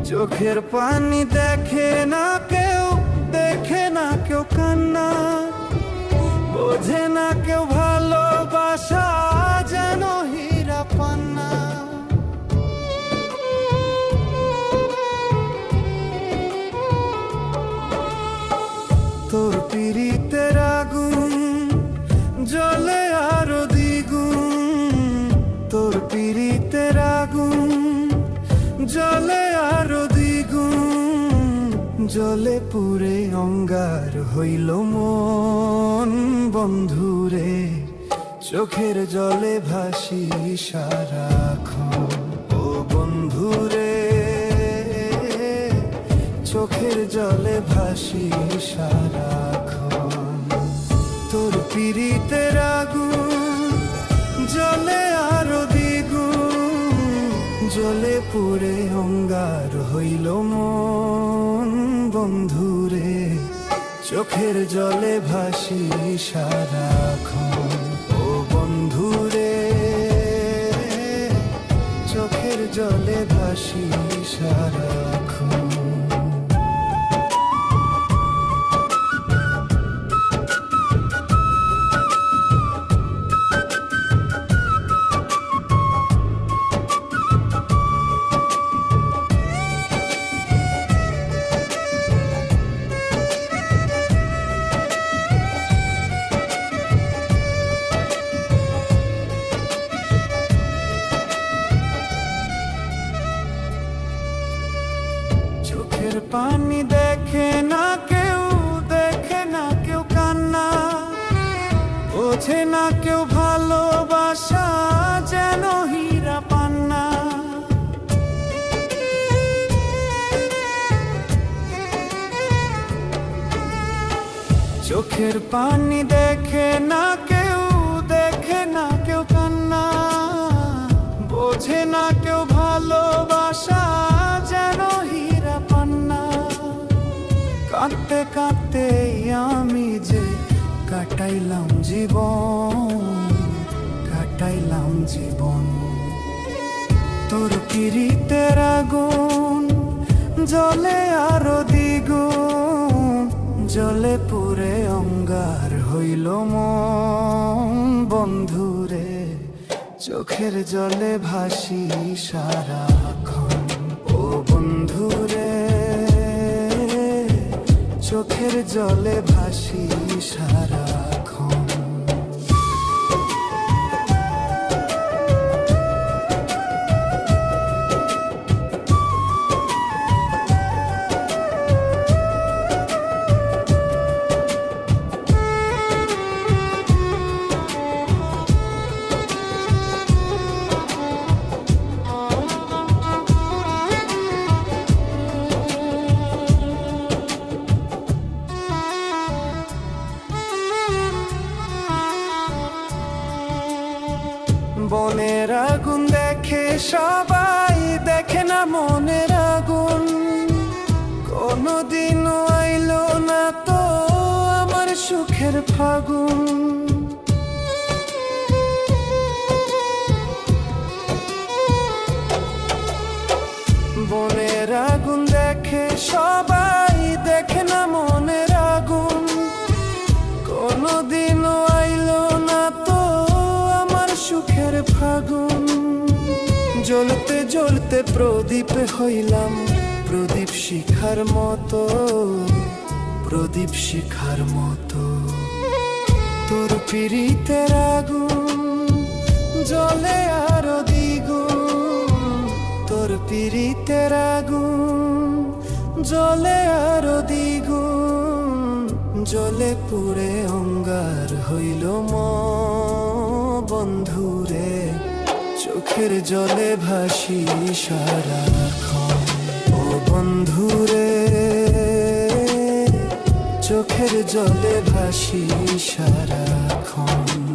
চোখের পানি দেখে না কেউ, দেখে না কেউ কান্না, বোঝে না কেউ ভালোবাসা যেন হীরা পান্না। তোর পিরিতের আগুন জ্বলে আরো দ্বিগুণ, তোর পিরিতের আগুন জ্বলে আরো দ্বিগুণ, জ্বলে পুরে অঙ্গার হইল মন বন্ধুরে, চোখের জলে ভাসি সারাক্ষণ। ও বন্ধুরে, চোখের জলে ভাসি সারাক্ষণ। তোর পিরিতের আগুন জ্বলে আরো দ্বিগুণ, জ্বলে পুরে অঙ্গার হইল মন বন্ধুরে, চোখের জলে ভাসি সারাক্ষণ। ও বন্ধুরে, চোখের জলে ভাসি সারাক্ষণ। চোখের পানি দেখে না কেউ, দেখে না কেউ কান্না, বোঝে না কেউ ভালোবাসা যেন হীরা পান্না। চোখের পানি দেখে না কেউ, দেখে না কেউ কান্না, বোঝে না কেউ ভালোবাসা যেন হীরা পান্না। কাঁদতে কাঁদতে আমি যে কাটাইলাম জীবন, কাটাইলাম জীবন। তোর পিরিতের আগুন জ্বলে আরো দ্বিগুণ, জ্বলে পুরে অঙ্গার হইল মন বন্ধুরে, চোখের জলে ভাসি সারাক্ষণ। ও বন্ধুরে, চোখের জলে ভাসি সারাক্ষণ। বনের আগুন দেখে সবাই, দেখে না মনের আগুন, কোনদিনও আইলো না তো আমার সুখের ফাগুন। বনের আগুন দেখে সবাই, দেখে না মনের আগুন, কোনদিনও আইলো না তো আমার সুখের ফাগুন। জ্বলতে জ্বলতে প্রদীপ হইলাম, প্রদীপ শিখার মতো, প্রদীপ শিখার মতো। তোর পিরিতের আগুন জ্বলে আরো দ্বিগুণ, তোর পিরিতের আগুন জ্বলে আরো দ্বিগুণ, জ্বলে পুরে অঙ্গার হইল মন বন্ধুরে, চোখের জলে ভাসি সারাক্ষণ। ও বন্ধুরে, চোখের জলে ভাসি সারাক্ষণ।